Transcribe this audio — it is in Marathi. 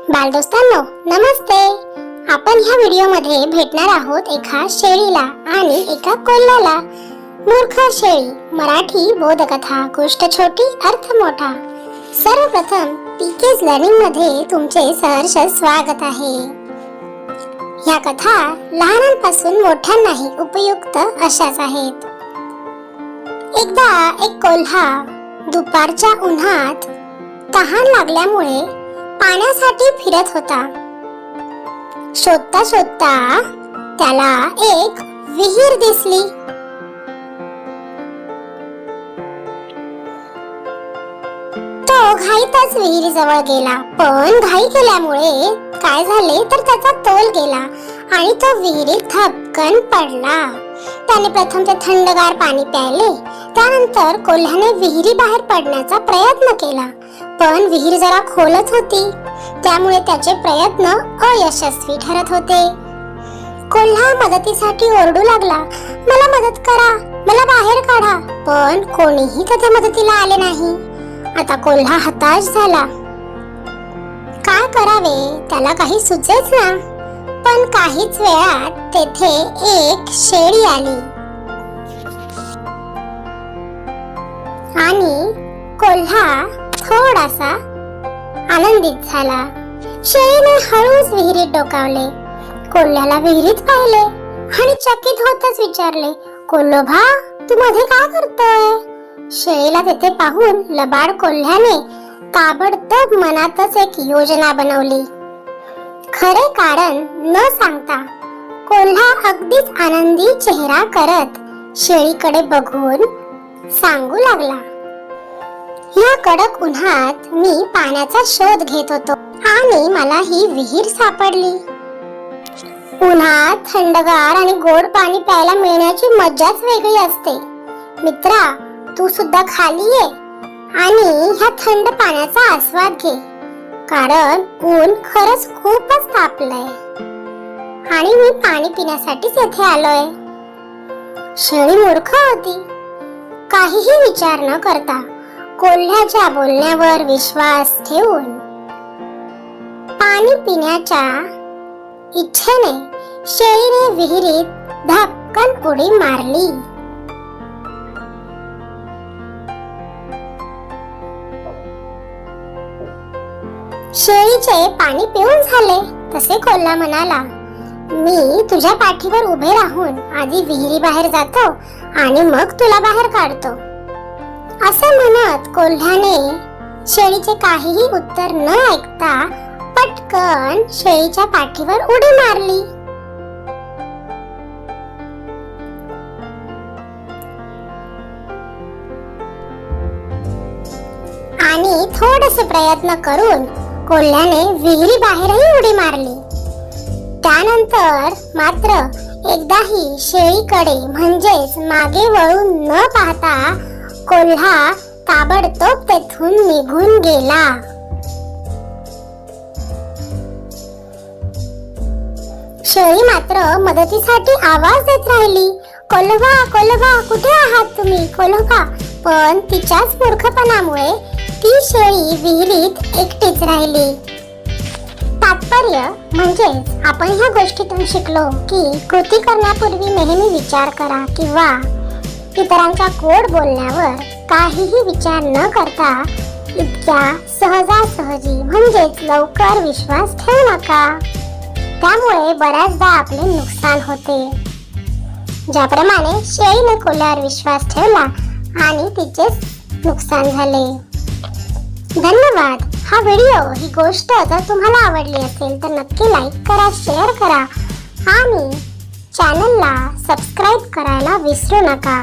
बालदोस्तांनो नमस्ते। आपण ह्या व्हिडिओमध्ये भेटणार आहोत एका शेळीला आणि एका कोल्ह्याला। मूर्ख शेळी मराठी बोधकथा गोष्ट छोटी अर्थ मोठा। सर्वप्रथम पीकेज लर्निंग मध्ये तुमचे सहर्ष स्वागत आहे। ह्या कथा लहानांपासून मोठ्यांनाही उपयुक्त अशाच आहेत। एकदा एक कोल्हा दुपारच्या उन्हात तहान लागल्यामुळे पाण्यासाठी फिरत होता। शोधता शोधता त्याला एक विहीर दिसली। तो घाईतच विहिरीजवळ गेला, पण घाई केल्यामुळे काय झाले तर त्याचा तोल गेला आणि तो विहिरीत धपकन पडला। त्याने प्रथम ते थंडगार पाणी प्यायले, त्यानंतर कोल्ह्याने विहिरी बाहेर पडण्याचा प्रयत्न केला, पण विहीर जरा खोलच होती, त्यामुळे त्याचे प्रयत्न अयशस्वी ठरत होते। कोल्हा मदतीसाठी ओरडू लागला, मला मदत करा, मला बाहेर काढा, पण कोणीही त्याच्या मदतीला आले नाही। आता कोल्हा हताश झाला। काय करावे त्याला काही सुचेच ना। पण काहीच वेळात तेथे एक शेळी आली आणि कोल्हा थोडासा आनंदित झाला। शेळीने हळूच विहिरीत डोकावले, कोल्ह्याला विहिरीत पाहिले आणि चकित होतच विचारले, कोल्होबा तू मध्ये काय करतोय? शेळीला तेथे पाहून लबाड कोल्ह्याने ताबडतोब मनातच एक योजना बनवली। खरे कारण न सांगता कोल्हा अगदीच आनंदी चेहरा करत शेळीकडे बघून सांगू लागला, या कडक उन्हात मी पाण्याचा शोध घेत होतो आणि मला ही विहीर सापडली। उन्हात थंडगार आणि गोड पाणी प्यायला मिळण्याची मजाच वेगळी असते। मित्रा, तू सुद्धा खाली ये आणि ह्या थंड पाण्याचा आस्वाद घे, कारण ऊन खरंच खूपच तापलंय आणि मी पाणी पिण्यासाठीच येथे आलोय। शेळी मूर्ख होती। काहीही विचार न करता कोल्ह्याच्या बोलण्यावर विश्वास ठेवून पाणी पिण्याच्या इच्छेने शेळीने विहिरीत धपकन उडी मारली। शेळीचे पाणी पिऊन झाले तसे कोल्हा म्हणाला, मी तुझ्या पाठीवर उभे राहून आधी विहिरी बाहेर जातो आणि मग तुला बाहेर काढतो। असे म्हणत कोल्ह्याने शेळीचे काहीही उत्तर न ऐकता पटकन शेळीच्या पाठीवर उडी मारली। आणि थोडेसे प्रयत्न करून कोल्ह्याने विहिरी बाहेरही उडी मारली। त्यानंतर मात्र एकदाही शेळीकडे म्हणजेच मागे वळून न पाहता कोल्हा ताबडतोब तेथून निघून गेला। शेळी मात्र मदतीसाठी आवाज देत राहिली, कोल्होबा कोल्होबा कुठे आहात तुम्ही कोल्होबा? पण तिच्याच मूर्खपणामुळे ती शेळी विहिरीत एकटीच राहिली। तात्पर्य म्हणजेच आपण ह्या गोष्टीतून शिकलो की कृती करण्यापूर्वी नेहमी विचार करा किंवा इतरांच्या गोड बोलण्यावर काहीही विचार न करता इतक्या सहजासहजी म्हणजेच लवकर विश्वास ठेवू नका, त्यामुळे बऱ्याचदा आपले नुकसान होते। ज्याप्रमाणे शेळीने कोल्ह्यावर विश्वास ठेवला आणि तिचेच नुकसान झाले। धन्यवाद। हा व्हिडिओ ही गोष्ट जर तुम्हाला आवडली असेल तर नक्की लाईक करा, शेअर करा आणि चॅनलला सबस्क्राईब करायला विसरू नका।